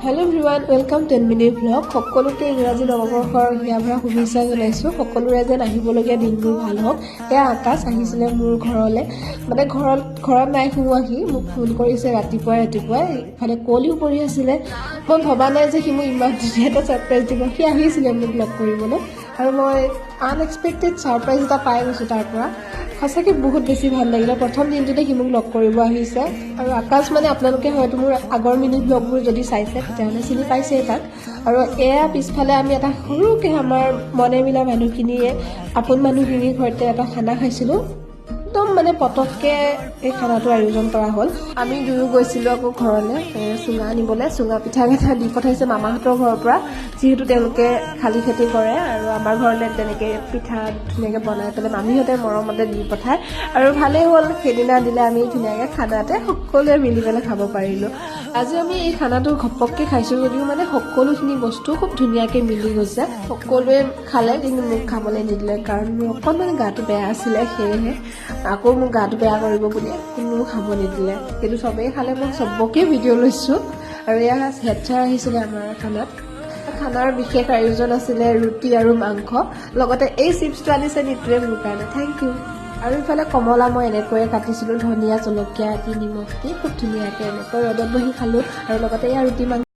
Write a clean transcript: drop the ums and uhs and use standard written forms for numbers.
Hello' everyone, welcome 10 minute blog. সকলোকে ইংৰাজী নৱবৰ্ষৰ হিয়াভৰা শুভেচ্ছা জনাইছোঁ। সকলোৰে যেন আহিবলগীয়া দিনবোৰ ভাল হওক। এয়া আকাশ আহিছিলে মোৰ ঘৰলৈ, মানে ঘৰত নাই সোমোৱাহি মোক ফোন কৰিছে ৰাতিপুৱাই ইফালে কুঁৱলীও পৰি আছিলে। মই ভবা নাই যে সি মোক ইমান ধুনীয়া এটা ছাৰপ্ৰাইজ দিব। সি আহিছিলে মোক লগ কৰিবলৈ আৰু মই আনএক্সপেক্টেড ছাৰপ্ৰাইজ এটা পাই গৈছোঁ তাৰ পৰা। সঁচাকৈ বহুত বেছি ভাল লাগিলে। প্ৰথম দিনটোতে সি মোক লগ কৰিব আহিছে আৰু আকাশ মানে আপোনালোকে হয়তো মোৰ আগৰ মিনি ব্লগবোৰ যদি চাইছে তেতিয়াহ'লে চিনি পাইছে তাক। আৰু এয়া পিছফালে আমি এটা সৰুকৈ আমাৰ মনে মিলা মানুহখিনিয়ে আপোন মানুহখিনিৰ সৈতে এটা খানা খাইছিলোঁ। একদম মানে পটককৈ এই খানাটো আয়োজন কৰা হ'ল। আমি দুয়ো গৈছিলোঁ আকৌ ঘৰলৈ চুঙা আনিবলৈ। চুঙা পিঠা দি পঠাইছে মামাহঁতৰ ঘৰৰ পৰা, যিহেতু তেওঁলোকে শালি খেতি কৰে আৰু আমাৰ ঘৰলৈ তেনেকৈ পিঠা ধুনীয়াকৈ বনাই পেলাই মামীহঁতে মৰমতে দি পঠায়। আৰু ভালেই হ'ল, সেইদিনা দিলে আমি ধুনীয়াকৈ খানাতে সকলোৱে মিলি পেলাই খাব পাৰিলোঁ। আজি আমি এই খানাটো ঘপককৈ খাইছোঁ যদিও মানে সকলোখিনি বস্তু খুব ধুনীয়াকৈ মিলি গৈছে। সকলোৱে খালে কিন্তু মোক খাবলৈ নিদিলে, কাৰণ মোৰ অকণমান গাটো বেয়া আছিলে। সেয়েহে আকৌ মোক গাটো বেয়া কৰিব বুলি কোনো খাব নিদিলে, কিন্তু চবেই খালে। মই চবকে ভিডিঅ' লৈছোঁ। আৰু এয়া হেড ছাৰ আহিছিলে আমাৰ খানাৰ বিশেষ আয়োজন আছিলে ৰুটি আৰু মাংস, লগতে এই চিপছটো আনিছে নিতুৱে মোৰ কাৰণে, থেংক ইউ। আৰু ইফালে কমলা মই এনেকৈয়ে কাটিছিলোঁ, ধনিয়া জলকীয়া দি নিমখ দি খুব ধুনীয়াকৈ এনেকৈ ৰ'দত বহি খালোঁ। আৰু লগতে এয়া ৰুটি মাংস